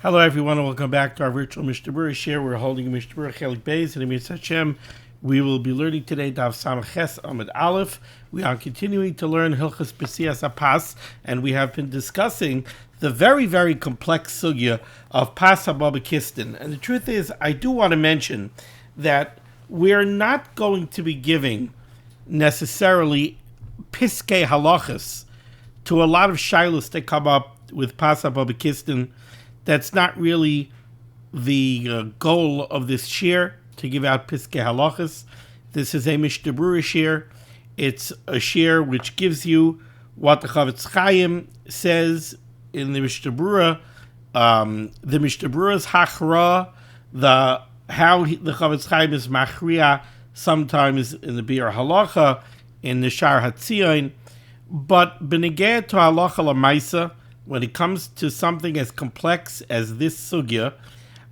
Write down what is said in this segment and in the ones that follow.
Hello, everyone, and welcome back to our virtual Mishnah Berurah share. We're holding Mishnah Berurah Chelik Beis, and Emir Hashem. We will be learning today Daf Samach Ches Amud Aleph. We are continuing to learn Hilchos B'Sias Apas, and we have been discussing the very, very complex sugya of Pas Haba B'Kistin. And the truth is, I do want to mention that we're not going to be giving necessarily piskei halachas to a lot of shilos that come up with Pas Haba B'Kistin. That's not really the goal of this shir, to give out piskei halachas. This is a Mishnah Berurah shir. It's a shir which gives you what the Chavetz Chaim says in the Mishnah Berurah. The Mishnah Berurah's hachra, how the Chavetz Chaim is machria, sometimes in the Biur Halacha, in the Shar Hatzion, but benegeh to halacha lamaisa, when it comes to something as complex as this sugya,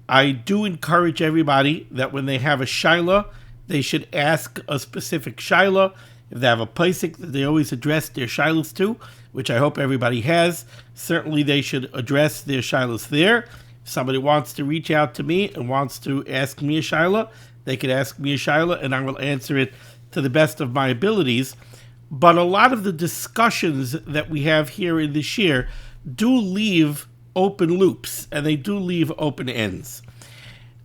I do encourage everybody that when they have a shaila, they should ask a specific shaila. If they have a pasuk that they always address their shailas to, which I hope everybody has, certainly they should address their shailas there. If somebody wants to reach out to me and wants to ask me a shaila, they could ask me a shaila and I will answer it to the best of my abilities. But a lot of the discussions that we have here in this year do leave open loops, and they do leave open ends.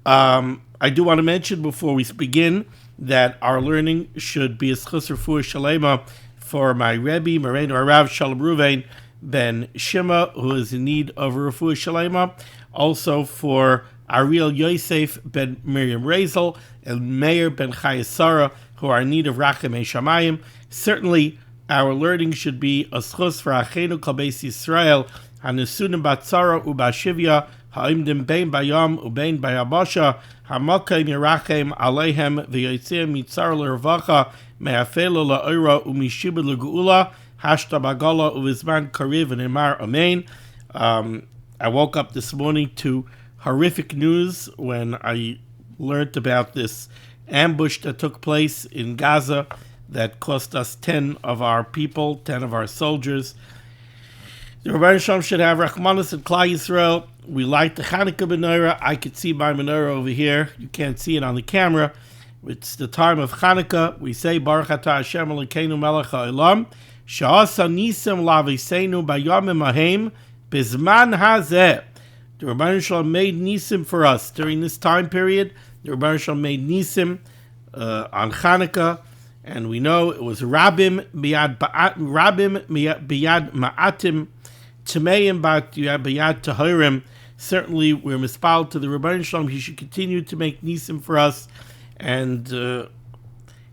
I do want to mention before we begin that our learning should be a schus refuah shalema for my Rebbe, Moreinu Rav Shalom Ruvain ben Shima, who is in need of a refuah shalema. Also for Ariel Yosef ben Miriam Rezel and Meir ben Chayesara, who are in need of Rachem Shamayim. Certainly, our learning should be a schus for Achenu Kol Beis Yisrael, Hanesunim Batzara Ubashivya, Ha'imdim Bein Bayam Ubein Bayabasha, Hamakayim Yerachem Aleihem V'Yotzim Mitzar L'Ravacha Me'afelo La'Oira U'Mishibud L'Geula Hashta Bagala U'Vizman Kariv and Emar Amen. I woke up this morning to horrific news when I learned about this ambush that took place in Gaza that cost us 10 of our people, 10 of our soldiers. The Rebbeinu Shalom should have Rachmanis and Klal Yisrael. We light the Chanukah menorah. I could see my menorah over here. You can't see it on the camera. It's the time of Chanukah. We say, Baruch Atah Hashem Elokeinu melech ha'olam, she'asa nisim laviseinu bayamim hahem bizman hazeh. The Rebbeinu Shalom made nisim for us during this time period. The Rebbeinu Shalom made nisim on Chanukah. And we know it was Rabim biyad ma'atim, Tameim biyad tahirim. Certainly, we're mispal to the Rebbeinu Shalom. He should continue to make nisim for us, and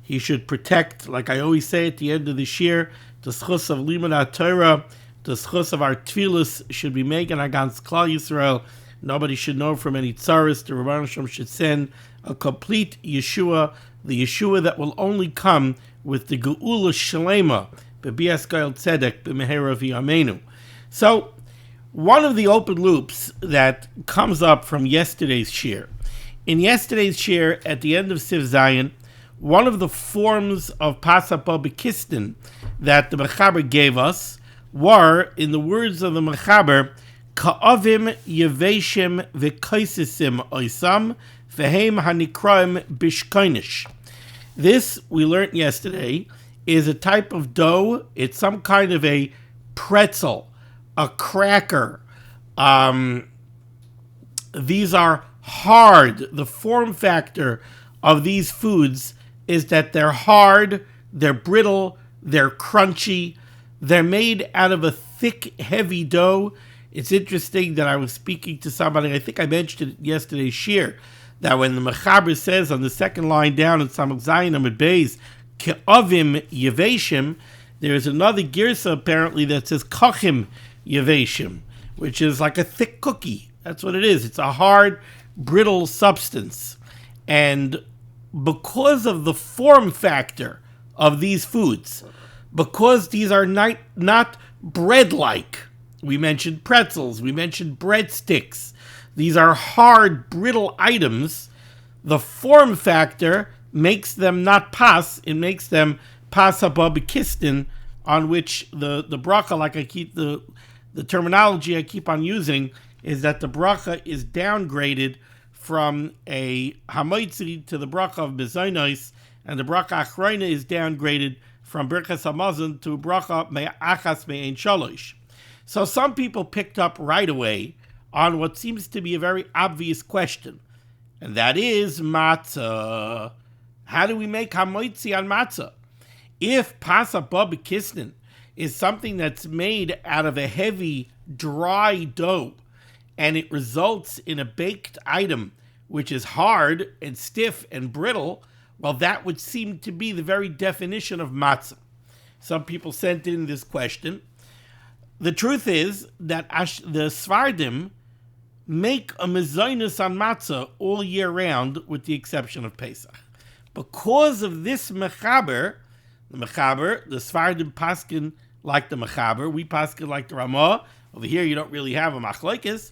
he should protect, like I always say at the end of the year, the schus of limud HaTorah, the schus of our tefillos should be making against Klal Yisrael. Nobody should know from any tzaris. The Rebbeinu Shalom should send a complete Yeshua, the Yeshua that will only come with the Geula Shalema, B'bias Gael Tzedek, B'mehera V'yamenu. So, one of the open loops that comes up from yesterday's shir. In yesterday's shir, at the end of Siv Zion, one of the forms of Pas Haba B'Kistin that the Mechaber gave us were, in the words of the Mechaber, Ka'avim Yeveshim V'Kaisisim Oisam V'Heim Hanikraim Bishkainish. This, we learned yesterday, is a type of dough. It's some kind of a pretzel, a cracker. These are hard. The form factor of these foods is that they're hard, they're brittle, they're crunchy. They're made out of a thick, heavy dough. It's interesting that I was speaking to somebody, I think I mentioned it yesterday's shir, that when the Mechaber says on the second line down in Samach Zayin Amud Beis, Ke'avim Yeveshim, there is another girsa apparently that says Kachim Yeveshim, which is like a thick cookie. That's what it is. It's a hard, brittle substance. And because of the form factor of these foods, because these are not bread-like, we mentioned pretzels, we mentioned breadsticks, these are hard, brittle items, the form factor makes them not pas, it makes them Pas Haba B'Kistin, on which the bracha, like I keep the terminology I keep on using, is that the bracha is downgraded from a hamoitzi to the bracha of mezainos, and the bracha achrona is downgraded from birkas hamazon to bracha me'achas me'ein shalosh. So some people picked up right away on what seems to be a very obvious question, and that is matzah. How do we make hamoitzi on matzah? If pasa ba b'kisnin is something that's made out of a heavy, dry dough, and it results in a baked item which is hard and stiff and brittle, well, that would seem to be the very definition of matzah. Some people sent in this question. The truth is that the Sfardim make a mezainis on matzah all year round, with the exception of Pesach. Because of this mechaber, the Sfardim paskin like the mechaber, we paskin like the Ramah. Over here you don't really have a machlokes,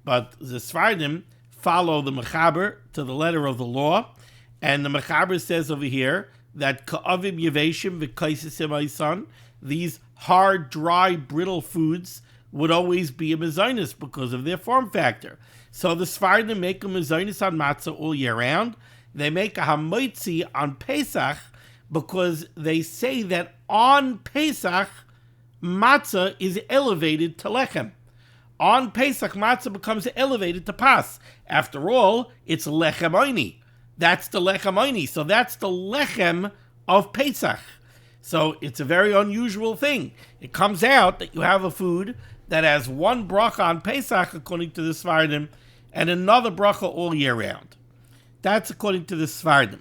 but the Sfardim follow the mechaber to the letter of the law, and the mechaber says over here that ka'avim yeveshim v'kaisesim aysan, these hard, dry, brittle foods would always be a mezainis because of their form factor. So the Sfardim make a mezainis on matzah all year round. They make a hamoitzi on Pesach because they say that on Pesach, matzah is elevated to lechem. On Pesach, matzah becomes elevated to pas. After all, it's lechem oini. That's the lechem oini. So that's the lechem of Pesach. So it's a very unusual thing. It comes out that you have a food that has one bracha on Pesach, according to the Sfardim, and another bracha all year round. That's according to the Sfardim.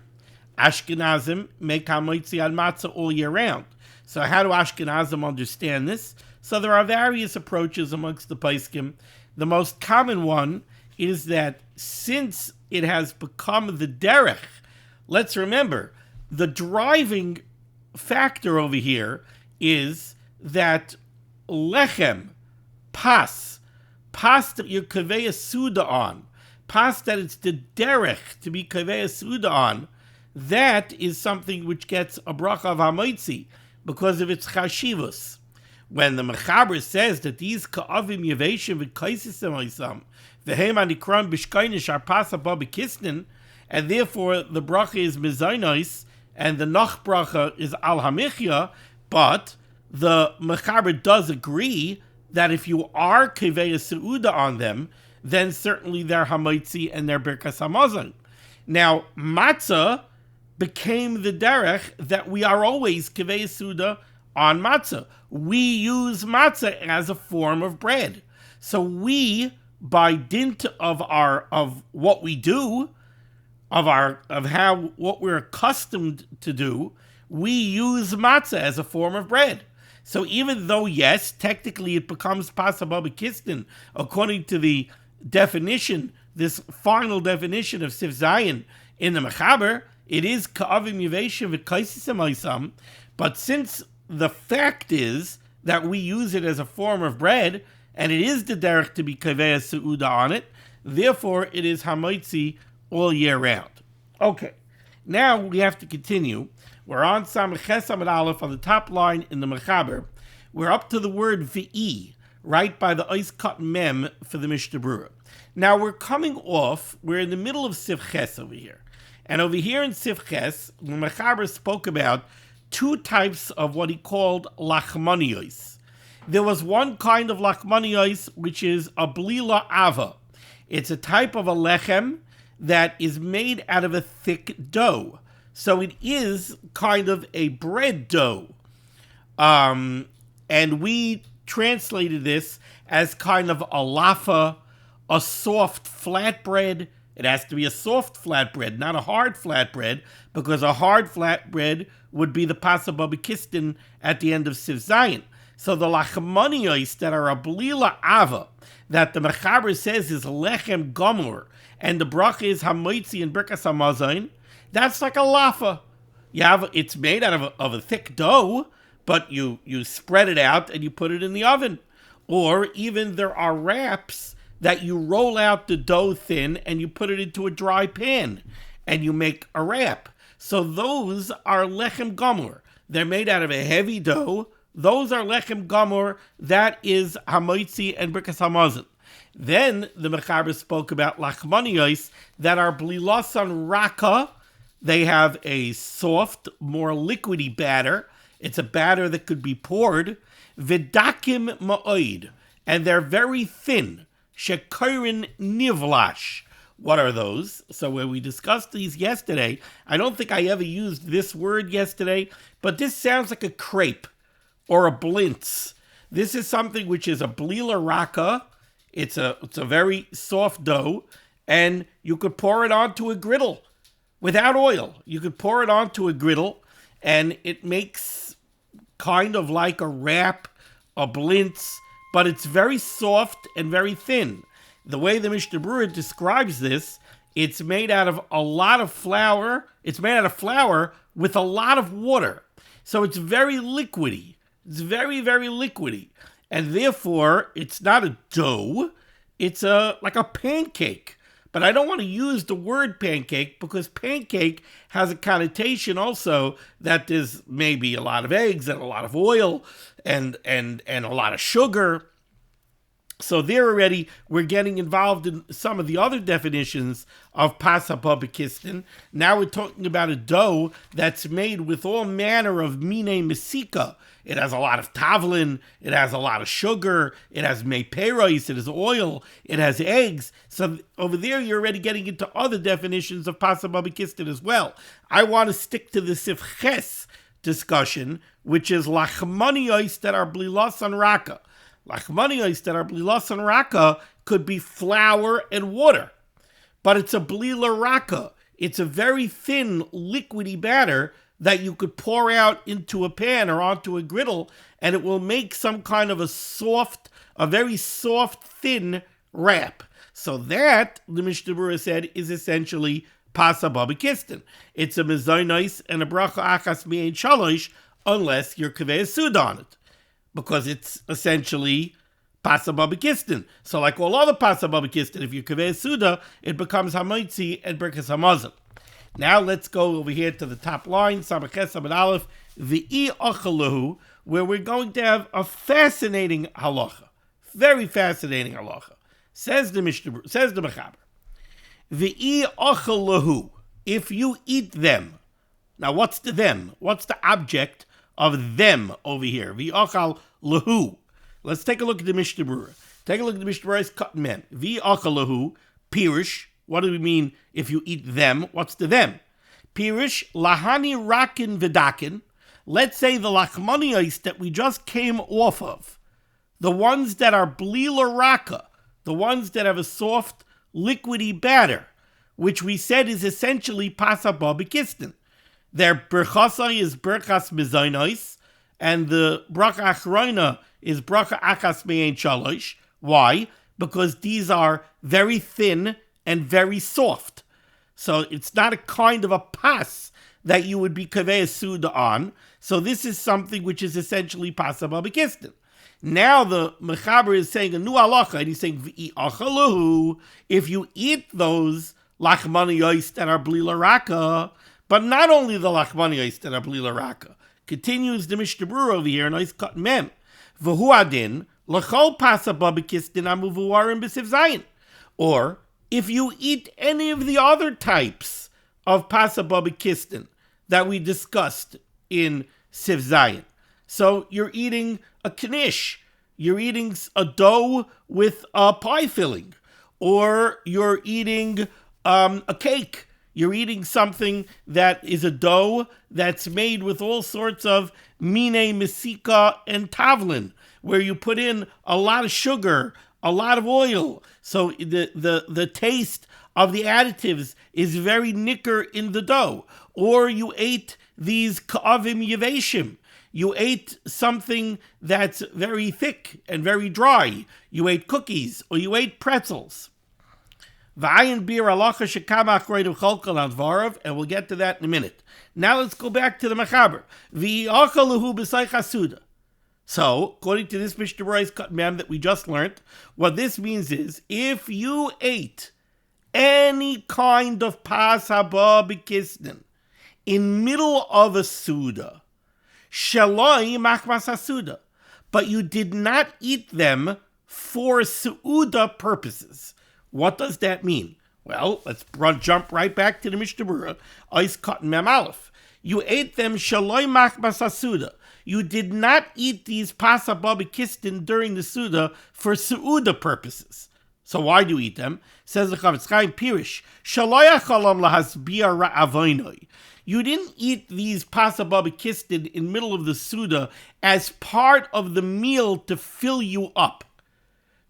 Ashkenazim make hamoitzi on matzah all year round. So how do Ashkenazim understand this? So there are various approaches amongst the Poskim. The most common one is that since it has become the derech, let's remember, the driving factor over here is that lechem, pas that you're kaveya suda on, pas that it's the derech to be kaveya suda on, that is something which gets a bracha of hamoitzi because of its chashivus. When the mechaber says that these ka'avim yeveshim v'kaisesim oisam v'hem anikram b'shkainish are pasa ba b'kisnin, and therefore the bracha is mezainos and the nach bracha is al hamichya, but the mechaber does agree that if you are keveya seuda on them, then certainly they're hamoitzi and they're birkas hamazon. Now, matzah became the derech that we are always keveya seuda on matzah. We use matzah as a form of bread. So we, by dint of what we do, what we're accustomed to do, we use matzah as a form of bread. So even though, yes, technically it becomes pasaba b'kistin, according to the definition, this final definition of Sif Zayin in the Mechaber, it is ka'avim yeveshim v'kaisesim oisam, but since the fact is that we use it as a form of bread, and it is the derech to be kaveya seuda on it, therefore it is hamoitzi all year round. Okay, now we have to continue. We're on Samach Ches Amud Aleph on the top line in the Mechaber. We're up to the word v'i, right by the ois cut mem for the Mishnah Berurah. Now we're we're in the middle of Sif Ches over here. And over here in Sif Ches, the Mechaber spoke about two types of what he called lachmaniyos. There was one kind of lachmaniyos, which is a blila ava. It's a type of a lechem that is made out of a thick dough. So it is kind of a bread dough. And we translated this as kind of a lafa, a soft flatbread. It has to be a soft flatbread, not a hard flatbread, because a hard flatbread would be the pasaba b'kistin at the end of Siv Zayin. So the lachmaniyos that are a blila ava, that the Mechaber says is lechem gomor, and the bracha is hamoitzi and birkas hamazon, that's like a lafa. It's made out of a thick dough, but you spread it out and you put it in the oven. Or even there are wraps that you roll out the dough thin and you put it into a dry pan and you make a wrap. So those are lechem gomor. They're made out of a heavy dough. Those are lechem gomor. That is hamoitzi and birkas hamazon. Then the Mechaber spoke about lachmaniyos that are blilasan raka. They have a soft, more liquidy batter. It's a batter that could be poured. Vidakim ma'oid, and they're very thin. Shekorin nivlash. What are those? So when we discussed these yesterday, I don't think I ever used this word yesterday, but this sounds like a crepe or a blintz. This is something which is a blila raka. It's a very soft dough, and you could pour it onto a griddle without oil. You could pour it onto a griddle, and it makes kind of like a wrap, a blintz, but it's very soft and very thin. The way the Mishnah Berurah describes this, it's made out of a lot of flour. It's made out of flour with a lot of water. So it's very liquidy. It's very, very liquidy. And therefore, it's not a dough. It's like a pancake. But I don't want to use the word pancake because pancake has a connotation also that there's maybe a lot of eggs and a lot of oil and a lot of sugar. So there already we're getting involved in some of the other definitions of pasa b'kistin. Now we're talking about a dough that's made with all manner of mine mesika. It has a lot of tavlin, it has a lot of sugar, it has meiperos, it has oil, it has eggs. So over there you're already getting into other definitions of pasa b'kistin as well. I want to stick to the sifches discussion, which is lachmaniyos that are blilasan raka. Lachmaniyos that are blilasan raka could be flour and water, but it's a blila raka. It's a very thin, liquidy batter that you could pour out into a pan or onto a griddle, and it will make some kind of a very soft, thin wrap. So that, the Mishnah Berurah said, is essentially pasa b'kistin. It's a mezainos and a bracha achas mi'ein shalosh, unless you're kaveh sud on it, because it's essentially pasa b'kistin. So like all other pasa b'kistin, if you're kaveh suda, it becomes hamaitzi and berkas hamazon. Now let's go over here to the top line, Samaches Amud Aleph, V'i Achalahu, where we're going to have a fascinating halacha, very fascinating halacha. Says the Mechaber, V'i Achalahu, if you eat them. Now what's the them? What's the object of them over here? V'i Achalahu. Let's take a look at the Mishnah Berurah. Take a look at the Mishnah Berurah's cut men. V'i Achalahu, Pirish. What do we mean if you eat them? What's the them? Pirish, lahani rakin vidakin. Let's say the lachmaniyos that we just came off of, the ones that are blila raka, the ones that have a soft, liquidy batter, which we said is essentially pasa b'kistin. Their berchasai is berchas mezainos, and the bracha achrona is bracha achas me'ein shalosh. Why? Because these are very thin and very soft. So it's not a kind of a pas that you would be kaveh suda on. So this is something which is essentially pasa b'kistin. Now the Mechaber is saying a new halacha, and he's saying v'i achalahu, if you eat those lachmaniyos that are blila raka, but not only the lachmaniyos that are blila raka. Continues the Mishnah Berurah over here, nice cut mem. V'hu adin l'chol pasa b'kistin amuvuarim b'siv zayin. Or if you eat any of the other types of pasa b'kistin that we discussed in Siv Zayin. So you're eating a knish, you're eating a dough with a pie filling, or you're eating a cake. You're eating something that is a dough that's made with all sorts of mine mesika and tavlin, where you put in a lot of sugar, a lot of oil. So the taste of the additives is very nicker in the dough. Or you ate these ka'avim yeveshim. You ate something that's very thick and very dry. You ate cookies or you ate pretzels. And we'll get to that in a minute. Now let's go back to the Mechaber. So, according to this Mishnah Berurah's cut mem that we just learned, what this means is, if you ate any kind of pasa b'kisnin in middle of a suda, shaloi machmas suda, but you did not eat them for Seuda purposes. What does that mean? Well, let's jump right back to the Mishnah Berurah. Ois Cotton Mem Aleph. You ate them shaloi machmas hasuda. You did not eat these pasa babikistin during the Suda for Seuda purposes. So why do you eat them? Says the Chavetz Chaim Pirish, shaloi achalam lahasbia ra'avoinoi. You didn't eat these pasa babikistin in middle of the Suda as part of the meal to fill you up.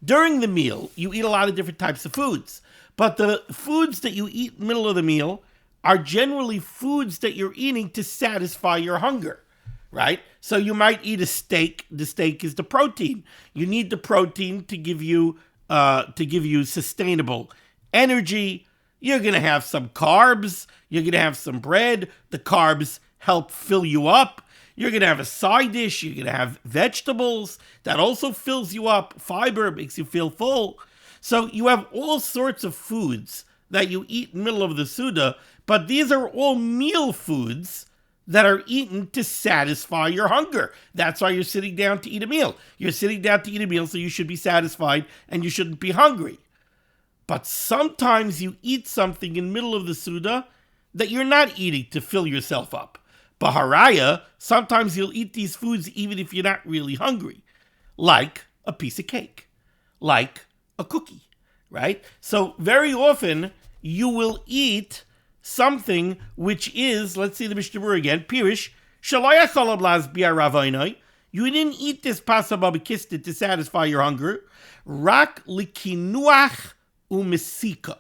During the meal, you eat a lot of different types of foods. But the foods that you eat in the middle of the meal are generally foods that you're eating to satisfy your hunger, right? So you might eat a steak. The steak is the protein. You need the protein to give you sustainable energy. You're going to have some carbs. You're going to have some bread. The carbs help fill you up. You're going to have a side dish. You're going to have vegetables. That also fills you up. Fiber makes you feel full. So you have all sorts of foods that you eat in the middle of the Suda, but these are all meal foods that are eaten to satisfy your hunger. That's why you're sitting down to eat a meal. You're sitting down to eat a meal, so you should be satisfied and you shouldn't be hungry. But sometimes you eat something in the middle of the Suda that you're not eating to fill yourself up. Baharaya, sometimes you'll eat these foods even if you're not really hungry, like a piece of cake, like a cookie, right? So very often you will eat something which is, let's see the Mishnah Berurah again, Pirish, Shalaya Cholab Lazbia Ravainai. You didn't eat this pasa babikistin to satisfy your hunger. Rak likinuach umisika.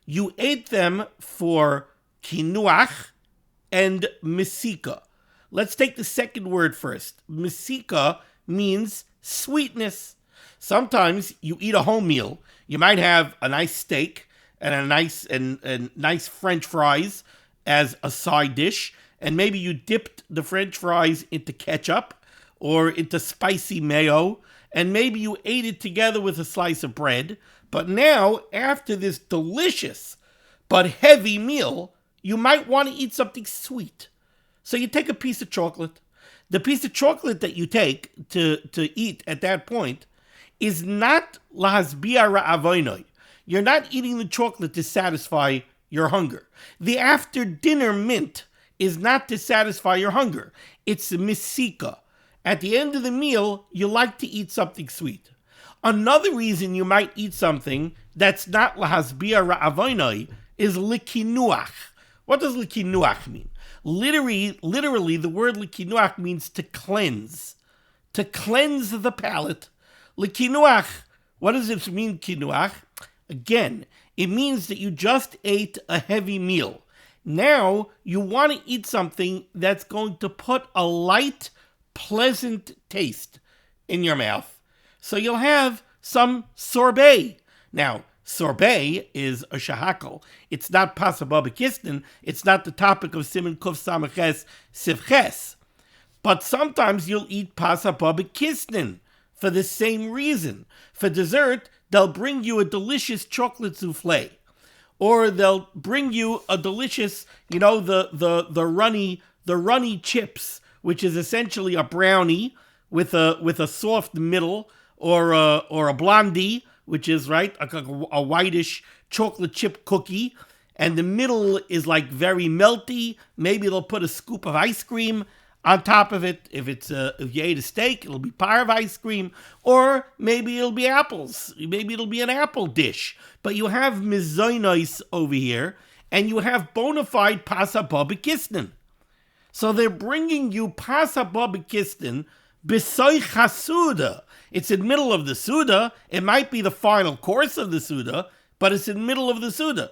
You ate them for kinuach and misika. Let's take the second word first. Misika means sweetness. Sometimes you eat a whole meal. You might have a nice steak and a nice French fries as a side dish, and maybe you dipped the French fries into ketchup or into spicy mayo, and maybe you ate it together with a slice of bread. But now, after this delicious but heavy meal, you might want to eat something sweet. So you take a piece of chocolate. The piece of chocolate that you take to eat at that point is not lahasbia ra'avoinoi. You're not eating the chocolate to satisfy your hunger. The after dinner mint is not to satisfy your hunger. It's misika. At the end of the meal, you like to eat something sweet. Another reason you might eat something that's not lahasbia ra'avoinoi is likinuach. What does likinuach mean? Literally, the word likinuach means to cleanse the palate. Likinuach, what does it mean, kinuach? Again, it means that you just ate a heavy meal. Now, you want to eat something that's going to put a light, pleasant taste in your mouth. So you'll have some sorbet. Now, sorbet is a shahakal. It's not pasa babikistin. It's not the topic of Siman Kuf Samaches Sivches. But sometimes you'll eat pasa babikistin for the same reason. For dessert, they'll bring you a delicious chocolate souffle. Or they'll bring you a delicious, the runny chips, which is essentially a brownie with a soft middle, or a blondie, which is a whitish chocolate chip cookie, and the middle is like very melty. Maybe they'll put a scoop of ice cream on top of it. If you ate a steak, it'll be par of ice cream, or maybe it'll be apples. Maybe it'll be an apple dish. But you have mizoinos over here, and you have bona fide pasa babikistin. So they're bringing you pasa babikistin b'soy chasuda. It's in the middle of the Suda. It might be the final course of the Suda, but it's in the middle of the Suda.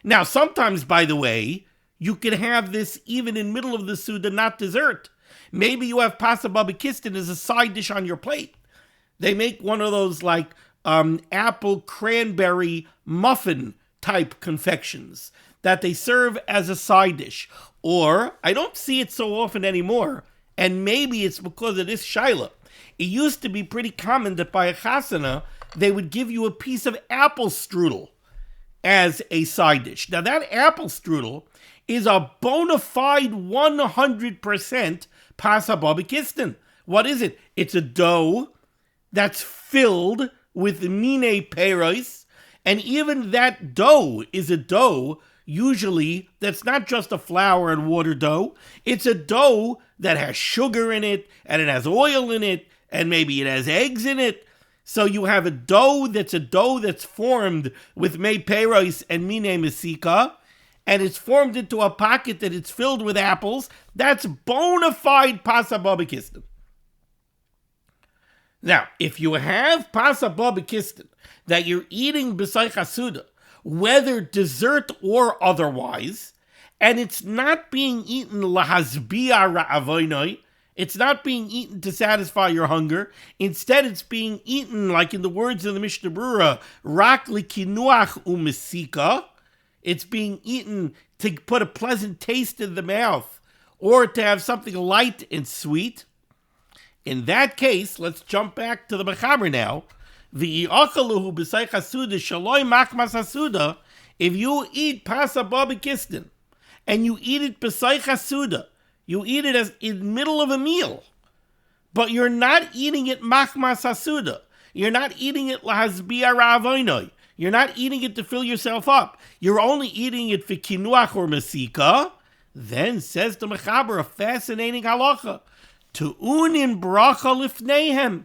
Now, sometimes, by the way, you can have this even in the middle of the Suda, not dessert. Maybe you have pasa babikistin as a side dish on your plate. They make one of those apple cranberry muffin type confections that they serve as a side dish. Or, I don't see it so often anymore, and maybe it's because of this shaila. It used to be pretty common that by a chasana, they would give you a piece of apple strudel as a side dish. Now, that apple strudel is a bona fide 100% pasa babikistin. What is it? It's a dough that's filled with mine peiros, and even that dough is a dough usually that's not just a flour and water dough. It's a dough that has sugar in it, and it has oil in it, and maybe it has eggs in it. So you have a dough that's formed with mei peiros and mine mesika, and it's formed into a pocket that it's filled with apples. That's bona fide pasa babakistan. Now, if you have pasa babakistan that you're eating b'say chasuda, whether dessert or otherwise, and it's not being eaten lahazbia ra'avoinoi, it's not being eaten to satisfy your hunger. Instead, it's being eaten, like in the words of the Mishnah Berurah, rak likinuach umesika. It's being eaten to put a pleasant taste in the mouth, or to have something light and sweet. In that case, let's jump back to the Mechaber now. V'yi'achaluhu b'say chasuda shaloi machmas hasuda. If you eat pasa babakistan, and you eat it b'say chasuda, you eat it as in the middle of a meal, but you're not eating it machmas hasuda. You're not eating it lahazbia ra'avoinoi. You're not eating it to fill yourself up. You're only eating it for kinuach or mesika. Then says the Mechaber a fascinating halacha. Tu'unin bracha lifneihem.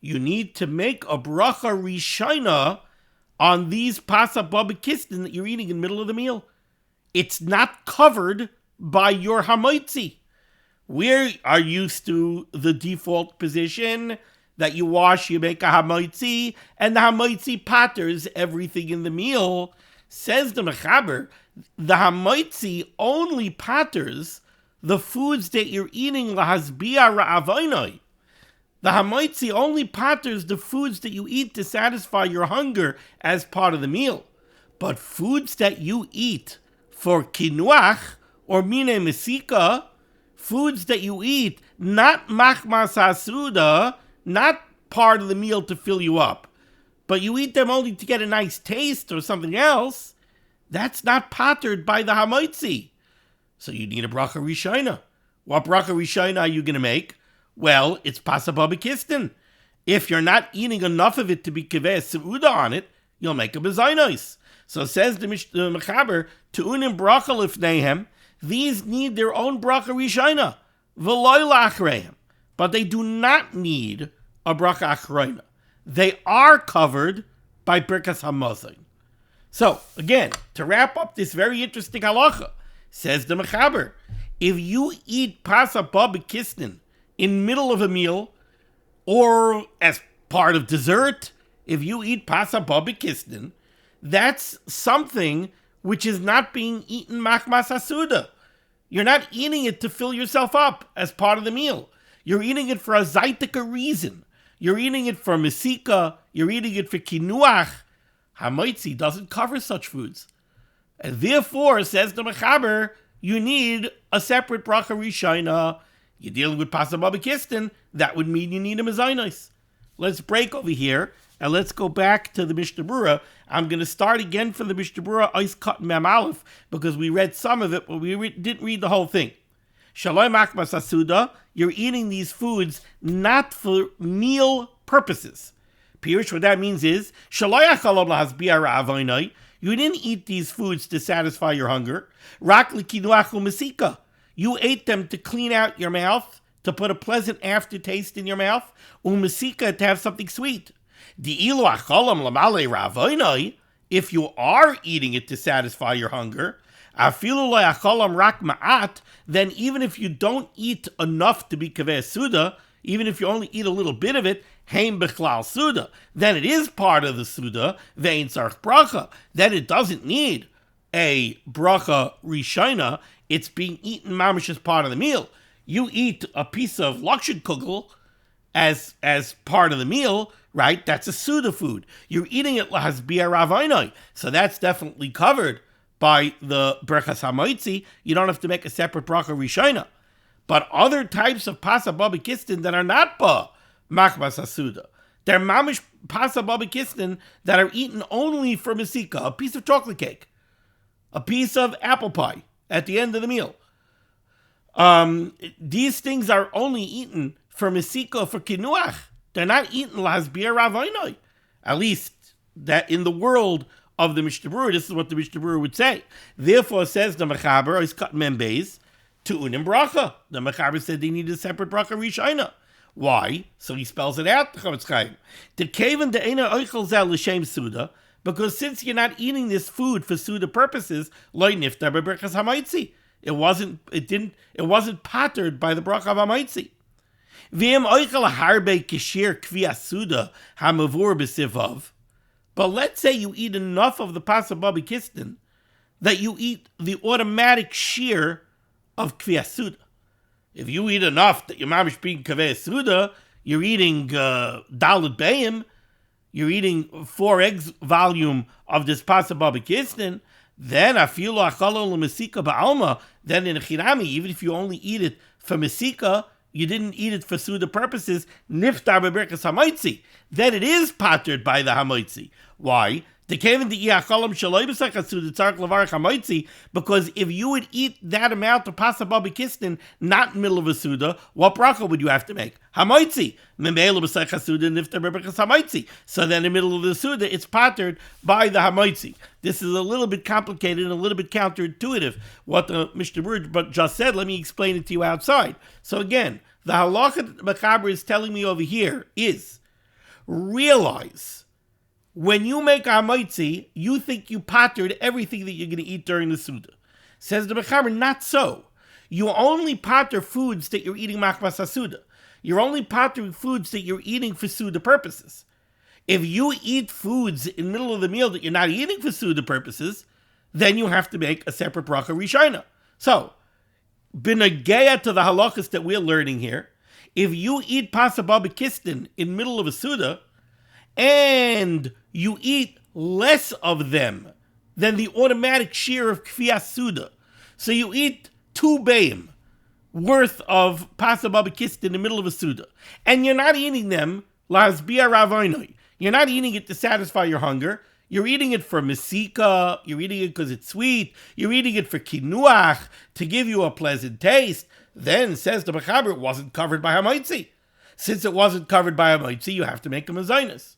You need to make a bracha rishayna on these pasa babakistan that you're eating in the middle of the meal. It's not covered by your hamaitzi. We are used to the default position that you wash, you make a hamaitzi, and the hamaitzi patters everything in the meal. Says the Mechaber, the hamaitzi only patters the foods that you're eating lahazbia ra'avoinoi. The hamaitzi only patters the foods that you eat to satisfy your hunger as part of the meal. But foods that you eat for kinuach or mine mesika, foods that you eat not machmas hasuda, not part of the meal to fill you up, but you eat them only to get a nice taste or something else, that's not pattered by the hamaitzi. So you need a bracha rishayna. What bracha rishayna are you going to make? Well, it's pasa babakistan. If you're not eating enough of it to be kiveh seuda on it, you'll make a bezainos. So says the Mechaber, tu'unim bracha lifneihem, these need their own bracha rishayna, v'loy la'achreihem. But they do not need a bracha achrayna. They are covered by birkas hamazon. So, again, to wrap up this very interesting halacha, says the Mechaber, if you eat pasa babakistan in middle of a meal, or as part of dessert, if you eat pasa babakistan, that's something which is not being eaten machmas hasuda. You're not eating it to fill yourself up as part of the meal. You're eating it for a zaitika reason. You're eating it for mesika. You're eating it for kinuach. Hamaitzi doesn't cover such foods. And therefore, says the Mechaber, you need a separate bracha rishayna. You're dealing with pasa babakistan, that would mean you need a mezainos. Let's break over here, and let's go back to the Mishnah Berurah. I'm going to start again from the Mishnah Berurah, Ois Kat Mem Aleph, because we read some of it, but we didn't read the whole thing. Shaloi machmas hasuda, you're eating these foods not for meal purposes. Pirush, what that means is, Shaloi achalom lahazbia ra'avoinoi, you didn't eat these foods to satisfy your hunger. Rak likinuach u'mesika, you ate them to clean out your mouth, to put a pleasant aftertaste in your mouth, u'mesika, to have something sweet. Di'ilu achalom lamale ra'avoinoi, if you are eating it to satisfy your hunger, afilu le'acholam rak ma'at, then even if you don't eat enough to be kaveh suda, even if you only eat a little bit of it, heim bechlal suda, then it is part of the suda, ve'in tzarich bracha, then it doesn't need a bracha rishayna, it's being eaten mamish as part of the meal. You eat a piece of lakshen kugel as part of the meal, right? That's a suda food. You're eating it lahazbia ravainoi, so that's definitely covered by the brachas hamaitzi. You don't have to make a separate bracha rishayna. But other types of pasa babakistan that are not ba machmas hasuda, they're mamish pasa babakistan that are eaten only for mesika, a piece of chocolate cake, a piece of apple pie at the end of the meal. These things are only eaten for mesika, for kinuach. They're not eating lahasbir ravoinoi. At least that in the world of the Mishnah Berurah, this is what the Mishnah Berurah would say. Therefore, says the Mechaber, is cut membeis to unim bracha. The Mechaber said they need a separate bracha rishayna. Why? So he spells it out. The Chavetz Chaim. The kaven de eina oichel zel l'shem suda, because since you're not eating this food for suda purposes, loy niftar beberchas hamaitzi. It wasn't pattered by the bracha of hamaitzi. V'im oichel harbe kishir kvias suda hamavur b'sivav. But let's say you eat enough of the pasa babi kistin that you eat the automatic shear of kvias suda. If you eat enough that your mamish being kvias suda, you're eating dalet bayim, you're eating 4 eggs volume of this pasa babi kistin, then afilu achalo l'mesika ba'alma, then in a chirami, even if you only eat it for mesika, you didn't eat it for suda purposes, niftar beberkas hamaitzi. Then it is pattered by the hamaitzi. Why? Because if you would eat that amount of pasa babi kistin, not in the middle of a suda, what bracha would you have to make? Hamaitzi. So then in the middle of the suda, it's pattered by the hamaitzi. This is a little bit complicated and a little bit counterintuitive. What the Mishnah Berurah just said, let me explain it to you outside. So again, the halacha Mechaber is telling me over here is, realize, when you make a hamaitzi, you think you pattered everything that you're going to eat during the suda. Says the Mechaber, not so. You only patter foods that you're eating machmas suda. You're only pattering foods that you're eating for suda purposes. If you eat foods in the middle of the meal that you're not eating for suda purposes, then you have to make a separate bracha rishayna. So, b'nageya to the halachas that we're learning here, if you eat pasa babi kistin in the middle of a suda, and you eat less of them than the automatic shear of kvias suda, so you eat 2 bayim worth of pasa babi kistin in the middle of a suda, and you're not eating them lahasbir ravoinoi. You're not eating it to satisfy your hunger. You're eating it for mesika. You're eating it because it's sweet. You're eating it for kinuach, to give you a pleasant taste. Then, says the Mechaber, it wasn't covered by hamaitzi. Since it wasn't covered by hamaitzi, you have to make a mezainis.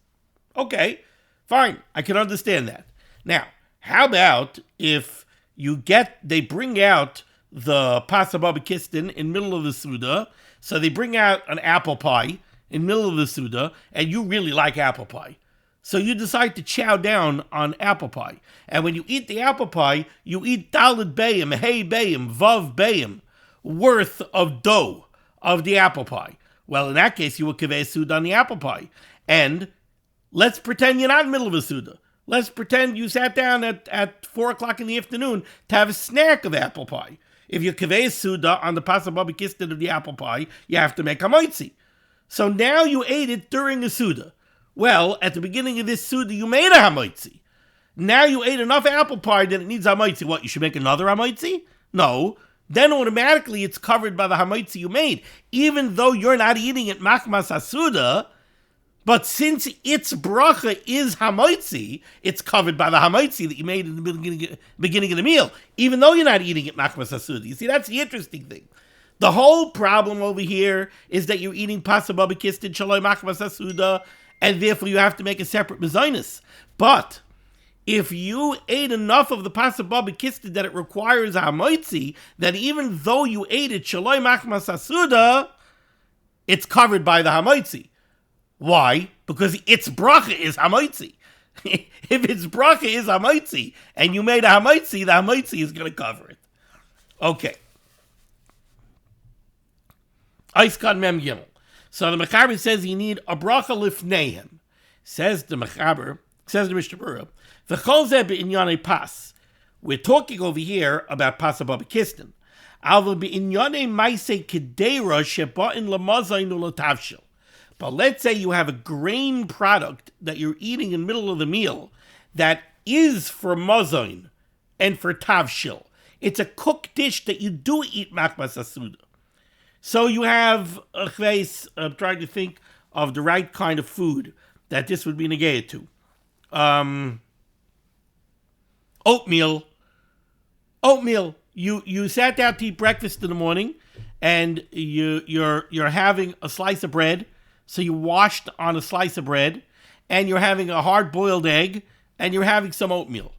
Okay, fine. I can understand that. Now, how about if they bring out the pasa babi kistin in the middle of the suda, so they bring out an apple pie in the middle of the suda, and you really like apple pie. So you decide to chow down on apple pie. And when you eat the apple pie, you eat dalet bayim, hey bayim, vav bayim, worth of dough of the apple pie. Well, in that case, you will kivei suda on the apple pie. And let's pretend you're not in the middle of a suda. Let's pretend you sat down at 4 o'clock in the afternoon to have a snack of apple pie. If you kivei suda on the pasa babi kistin of the apple pie, you have to make hamaitzi. So now you ate it during a suda. Well, at the beginning of this suda, you made a hamaitzi. Now you ate enough apple pie that it needs hamaitzi. What, you should make another hamaitzi? No. Then automatically it's covered by the hamaitzi you made, even though you're not eating it machmas hasuda. But since its bracha is hamaitzi, it's covered by the hamaitzi that you made in the beginning of the meal, even though you're not eating it machmas hasuda. You see, that's the interesting thing. The whole problem over here is that you're eating pasa babi kistin shaloi machmas hasuda, and therefore you have to make a separate mezainis. But if you ate enough of the pasa babi kistin that it requires a hamaitzi, then even though you ate it shaloi machmas hasuda, it's covered by the hamaitzi. Why? Because its bracha is hamaitzi. If its bracha is hamaitzi, and you made a hamaitzi, the hamaitzi is going to cover it. Okay. Aiskan mem gimel. So the Mechaber says you need a bracha lifneihem. Says the Mishnah Berurah, v'chol zeh b'inyanei pas. We're talking over here about pasa babi kistin. Alva b'inyanei maisei kedera sheba'in lamazayin u'latavshil. But let's say you have a grain product that you're eating in the middle of the meal that is for mazayin and for tavshil. It's a cooked dish that you do eat machmas hasuda. So you have a chveis. I'm trying to think of the right kind of food that this would be negated to. Oatmeal. You sat down to eat breakfast in the morning, and you're having a slice of bread. so you washed on a slice of bread, and you're having a hard-boiled egg, and you're having some oatmeal.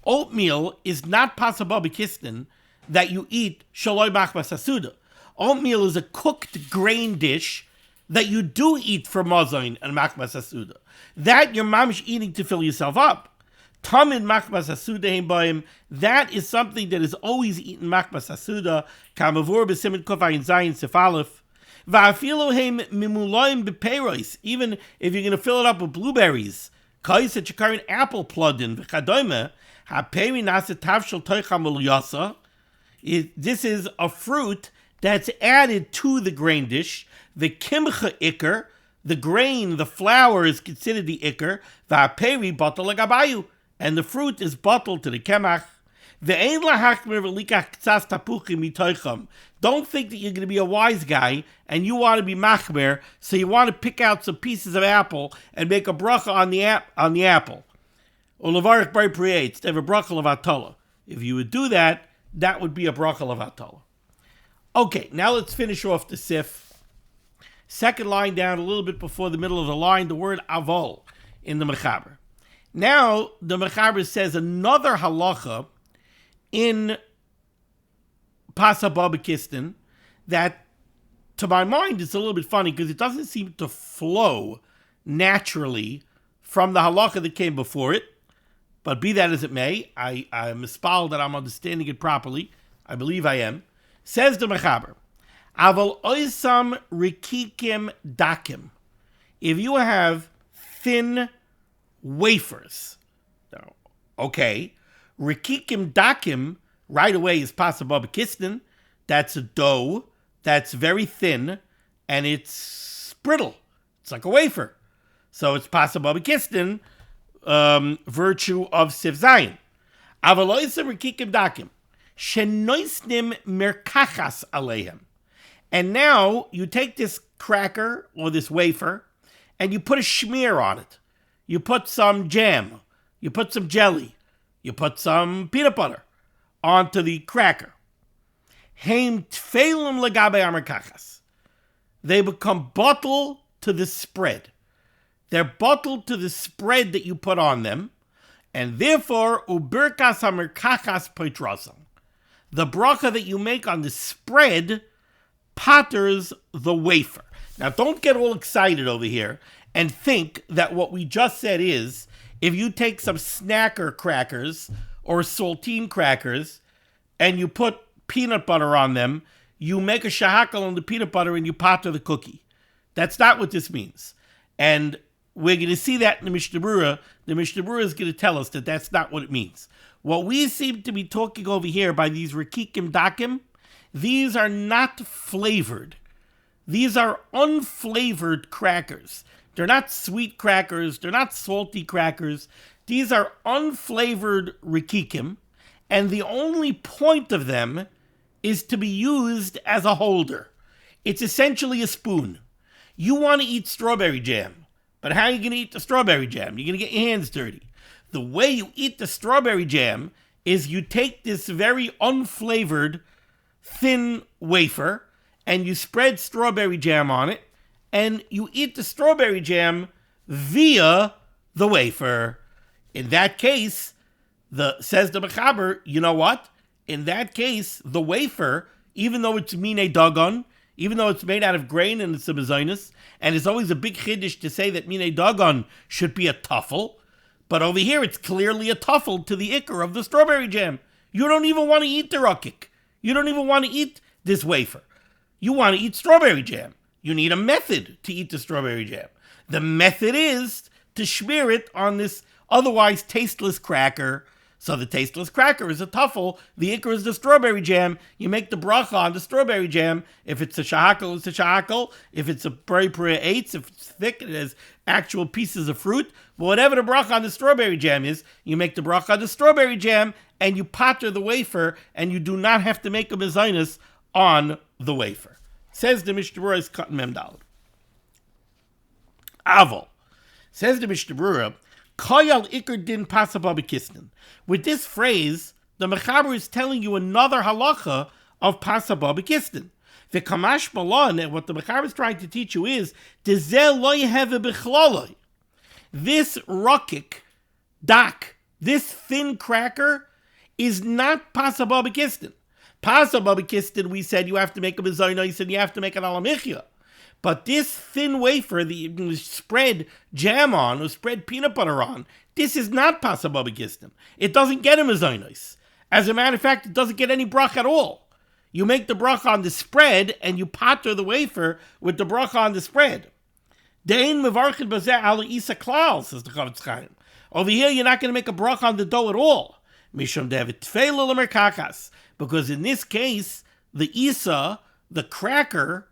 Oatmeal is not pasabah b'kisnin that you eat shaloi machmas hasuda. Oatmeal is a cooked grain dish that you do eat for mazain and machmas hasuda. That you're mamish eating to fill yourself up. Tamin machmas hasuda heim b'ayim, that is something that is always eaten machmas hasuda, kamavur b'simen kofayin zayin sif aleph. Va'afilu heim mimuloim b'peiros, even if you're going to fill it up with blueberries, kais that you're carrying apple plodin, v'chadoime, ha'peri nasa tavshel toicha mulyasa. This is a fruit that's added to the grain dish. The kimcha ikr, the grain, the flour is considered the ikr. Va'peri batal lagabayu, and the fruit is bottled to the kemach. Ve'ein lahachmer v'likach ktsas tapuchim mitoicham. Don't think that you're going to be a wise guy and you want to be machmer, so you want to pick out some pieces of apple and make a bracha on the apple. Or levarich b'rei pri'eh, instead of a bracha of HaTorah. If you would do that, that would be a bracha of HaTorah. Okay, now let's finish off the sif. Second line down, a little bit before the middle of the line, the word avol in the mechaber. Now, the mechaber says another halacha in pasabah b'kisnin that, to my mind, is a little bit funny because it doesn't seem to flow naturally from the halacha that came before it. But be that as it may, I'm mispal that I'm understanding it properly. I believe I am. Says the mechaber, aval oisam rikikim dakim. If you have thin wafers, okay, rikikim dakim right away is pasabah b'kisnin. That's a dough that's very thin and it's brittle. It's like a wafer, so it's pasabah b'kisnin. Virtue of Siv Zayin. Avaloisem rikikim dakim. Shenoisnim merkachas aleihem. And now you take this cracker or this wafer and you put a schmear on it. You put some jam. You put some jelly. You put some peanut butter onto the cracker. Heim tfeilim legabe amerkachas. They become bottled to the spread. They're bottled to the spread that you put on them, and therefore, uberkas hamerkachas poitrasam. The bracha that you make on the spread patters the wafer. Now, don't get all excited over here and think that what we just said is, if you take some snacker crackers or saltine crackers and you put peanut butter on them, you make a shahakal on the peanut butter and you patter the cookie. That's not what this means. And we're going to see that in the Mishnah Berurah. The Mishnah Berurah is going to tell us that that's not what it means. What we seem to be talking over here by these rikikim dakim, these are not flavored. These are unflavored crackers. They're not sweet crackers. They're not salty crackers. These are unflavored rikikim, and the only point of them is to be used as a holder. It's essentially a spoon. You want to eat strawberry jam. But how are you going to eat the strawberry jam? You're going to get your hands dirty. The way you eat the strawberry jam is you take this very unflavored, thin wafer, and you spread strawberry jam on it, and you eat the strawberry jam via the wafer. In that case, says the mechaber, you know what? In that case, the wafer, even though it's minei dagon, even though it's made out of grain and it's a mezainis, and it's always a big chiddush to say that minei dagon should be a tuffle, but over here it's clearly a tuffle to the ikr of the strawberry jam. You don't even want to eat the rakik. You don't even want to eat this wafer. You want to eat strawberry jam. You need a method to eat the strawberry jam. The method is to smear it on this otherwise tasteless cracker. So the tasteless cracker is a tuffle. The ikr is the strawberry jam. You make the bracha on the strawberry jam. If it's a shahakal, it's a shahakal. If it's a b'rei pri'eh, if it's thick, it has actual pieces of fruit. But whatever the bracha on the strawberry jam is, you make the bracha on the strawberry jam and you patter the wafer, and you do not have to make a mezainis on the wafer. Says the Mishnah Berurah is cut memdal. Avol. Says the Mishnah Berurah, Kayal ikr din pasabah b'kisnin. With this phrase, the mechaber is telling you another halacha of pasabah b'kisnin. The Kamash Malon, and what the Mechaber is trying to teach you is, this rokik, dak, this thin cracker, is not Pasa Babakistan. Pasa Babakistan, we said you have to make a mezainos and you have to make an alamichya. But this thin wafer that you spread jam on or spread peanut butter on, this is not Pasa Babakistan. It doesn't get a mezainos. As a matter of fact, it doesn't get any brach at all. You make the bracha on the spread and you pater the wafer with the bracha on the spread. Dein mevarchin bazeh ala isa klal, says the Chavetz Chaim. Over here, you're not going to make a bracha on the dough at all. Mishum devet tfeila lemerkakas. Because in this case, the isa, the cracker,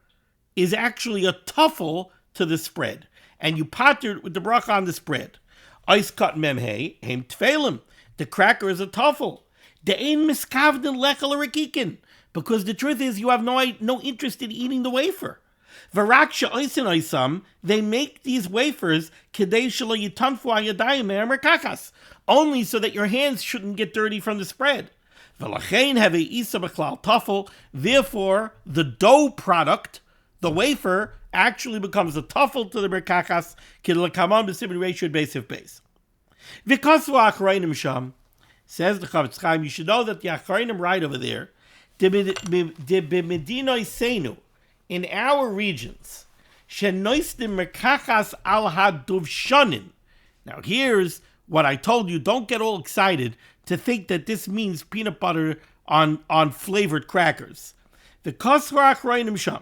is actually a tuffle to the spread. And you pater with the bracha on the spread. Ice cut memhei, heim tfeilim. The cracker is a tuffle. Dein miskavden lechel rekikin. Because the truth is, you have no interest in eating the wafer. Varaksha oisin oisam, they make these wafers kedei shelo yitanfu ayadayim me'amerkakas, only so that your hands shouldn't get dirty from the spread. V'lachein have a isa b'klal tuffel. Therefore, the dough product, the wafer, actually becomes a tuffel to the merkakas k'lekaman b'simin ratio beisiv beis. V'kosvu achrayim sham, says the Chavetz Chaim, you should know that the achrayim right over there, in our regions, now here's what I told you, don't get all excited to think that this means peanut butter on flavored crackers. The Kosrach Reinim Sham,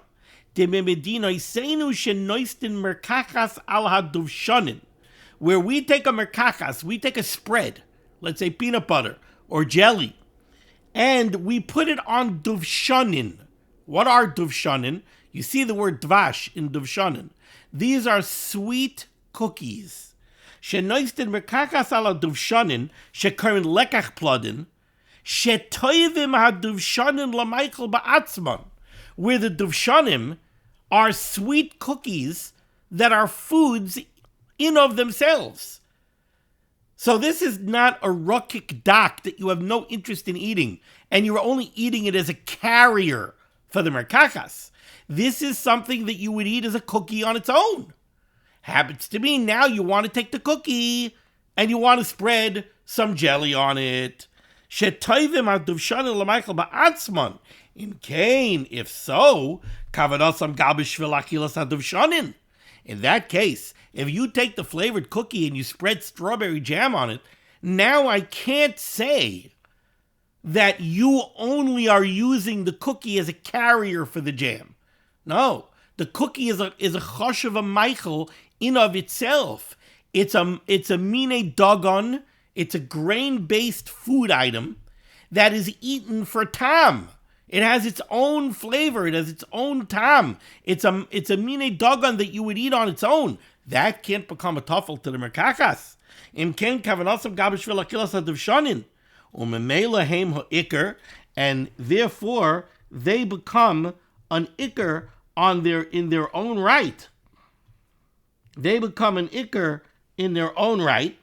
where we take a merkachas, we take a spread, let's say peanut butter or jelly, and we put it on duvshanin. What are duvshanin? You see the word dvash in duvshanin. These are sweet cookies. Shenoistin merkakas ala duvshanin, shekarin lekach plodin, shetoivim ha duvshanin lamaikal ba'atzman, where the duvshanim are sweet cookies that are foods in of themselves. So this is not a rokik dak that you have no interest in eating, and you're only eating it as a carrier for the merkachas. This is something that you would eat as a cookie on its own. Happens to be now you want to take the cookie and you want to spread some jelly on it. In Cain, if so, in that case, if you take the flavored cookie and you spread strawberry jam on it, now I can't say that you only are using the cookie as a carrier for the jam. No, the cookie is a choshev a Michael in of itself. It's a mine dogon. It's a grain-based food item that is eaten for tam. It has its own flavor. It has its own tam. It's a mine dogon that you would eat on its own. That can't become a tuffle to the merkachas. Im ken kavanasam gabish v'lakilas adivshanin umemela heim ha'ikr, and therefore they become an ikr in their own right. They become an ikr in their own right.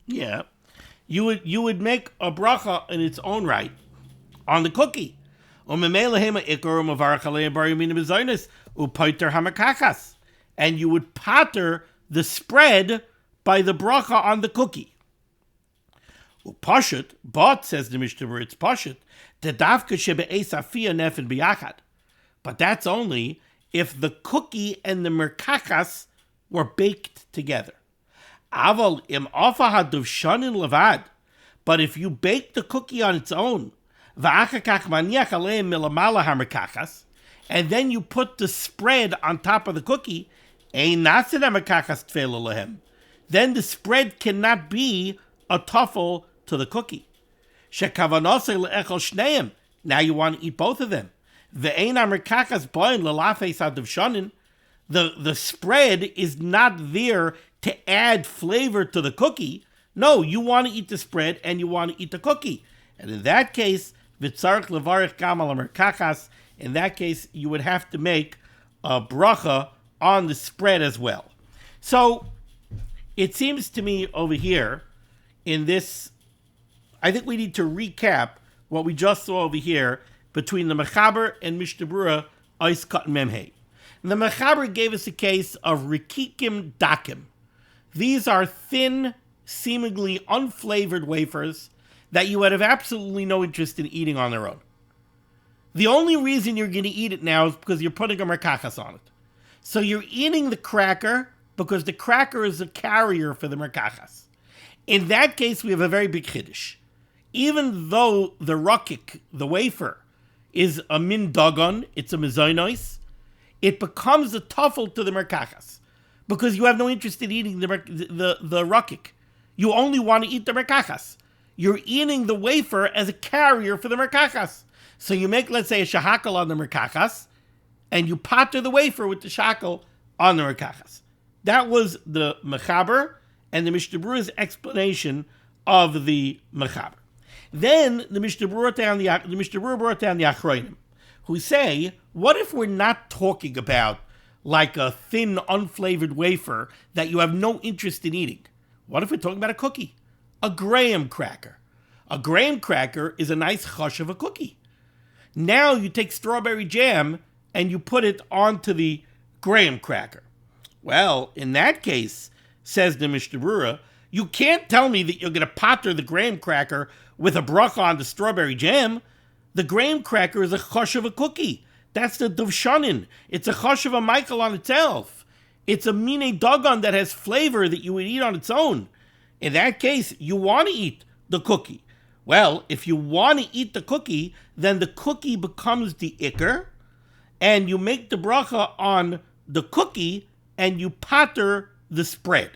Yeah. You would make a bracha in its own right on the cookie. And you would pater the spread by the bracha on the cookie. Upashut, but says the Mishnah Berurah, it's pashut, the davka shebe'es afia nefin biyachad. But that's only if the cookie and the merkachas were baked together. Aval im afa haduvshanin levad. But if you bake the cookie on its own, va'achakach maniach aleim milamala hamerkachas, and then you put the spread on top of the cookie, ein nasin hamerkachas tfeila lehem. Then the spread cannot be a tuffle to the cookie. Shekavanose le'echel shneim. Now you want to eat both of them. Ve'ein hamerkachas boin lelafes haduvshanin. The spread is not there to add flavor to the cookie. No, you want to eat the spread and you want to eat the cookie. And in that case, v'tzarich levarich gam al merkachas, in that case, you would have to make a bracha on the spread as well. So, it seems to me over here in this, I think we need to recap what we just saw over here between the Mechaber and Mishnah Berurah Ois Kat Memhei. The Mechaber gave us a case of Rikikim Dakim. These are thin, seemingly unflavored wafers that you would have absolutely no interest in eating on their own. The only reason you're going to eat it now is because you're putting a merkachas on it. So you're eating the cracker because the cracker is a carrier for the merkachas. In that case, we have a very big chiddush. Even though the rakik, the wafer, is a min dagon, it's a mezainos, it becomes a tuffle to the merkachas because you have no interest in eating the rakik. You only want to eat the merkachas. You're eating the wafer as a carrier for the merkachas. So you make, let's say, a shahakal on the merkachas, and you pater the wafer with the shakel on the merkachas. That was the Mechaber and the Mishnah Berurah's explanation of the Mechaber. Then the Mishnah Berurah brought down the Achronim, who say, what if we're not talking about like a thin, unflavored wafer that you have no interest in eating? What if we're talking about a cookie? A graham cracker. A graham cracker is a nice chush of a cookie. Now you take strawberry jam and you put it onto the graham cracker. Well, in that case, says the Mishnah Berurah, you can't tell me that you're going to pater the graham cracker with a bracha on the strawberry jam. The graham cracker is a chush of a cookie. That's the dovshanin. It's a chush of a Michael on itself. It's a mine dagon that has flavor that you would eat on its own. In that case, you want to eat the cookie. Well, if you want to eat the cookie, then the cookie becomes the ikr, and you make the bracha on the cookie, and you pater the spread.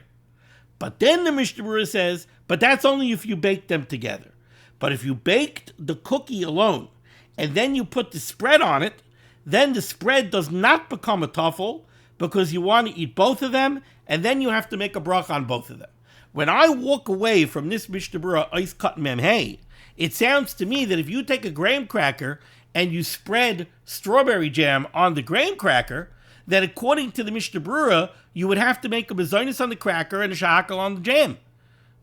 But then the Mishnah Berurah says, but that's only if you bake them together. But if you baked the cookie alone, and then you put the spread on it, then the spread does not become a tuffle, because you want to eat both of them, and then you have to make a bracha on both of them. When I walk away from this Mishnah Berurah Ois Kat Memhei, it sounds to me that if you take a graham cracker and you spread strawberry jam on the graham cracker, that according to the Mishnah Berurah, you would have to make a bezoinus on the cracker and a shahakal on the jam,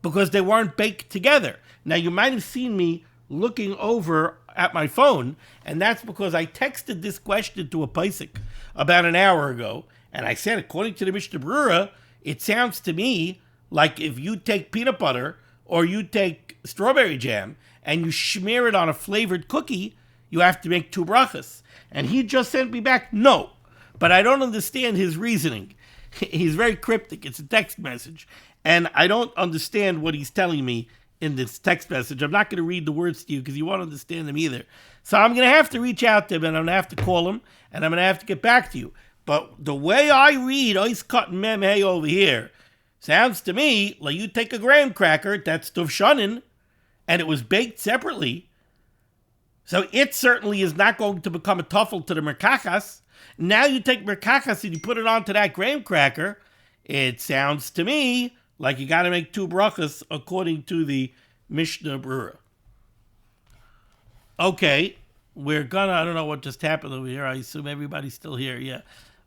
because they weren't baked together. Now, you might have seen me looking over at my phone, and that's because I texted this question to a paisik about an hour ago, and I said, according to the Mishnah Berurah, it sounds to me like if you take peanut butter or you take strawberry jam and you smear it on a flavored cookie, you have to make 2 brachas. And he just sent me back, no. But I don't understand his reasoning. He's very cryptic. It's a text message. And I don't understand what he's telling me in this text message. I'm not going to read the words to you because you won't understand them either. So I'm going to have to reach out to him, and I'm going to have to call him, and I'm going to have to get back to you. But the way I read Ois Kat Memhei over here, sounds to me like you take a graham cracker, that's dovshanin, and it was baked separately. So it certainly is not going to become a tuffle to the merkachas. Now you take merkachas and you put it onto that graham cracker. It sounds to me like you got to make 2 brachas according to the Mishnah Berurah. Okay, I don't know what just happened over here. I assume everybody's still here. Yeah.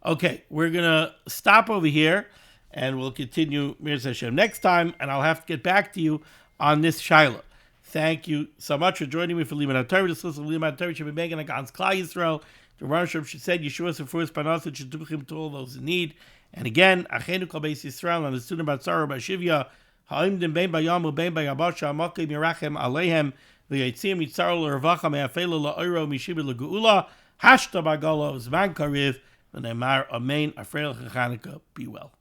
Okay, we're going to stop over here and we'll continue Mir Hashem next time, and I'll have to get back to you on this Shaila. Thank you so much for joining me for limud HaTorah. This listen to limud HaTorah should be making against Klal Yisrael. The Rosh Hashanah said, Yeshua Sefurus Panas should do him to all those in need. And again, Achenu Kol Beis Yisrael and the student Batzara Bashivya Ha'imdim Bein Bayam U'Bein Bayabasha Amakim Yerachem Aleihem V'Yitzim Yitzar L'Ravacha Me'Afelu La'Oiro Mishibi L'Geula Hashta Bagala Zman Kariv V'Neimar Amen Afreil Chanukah. Be well.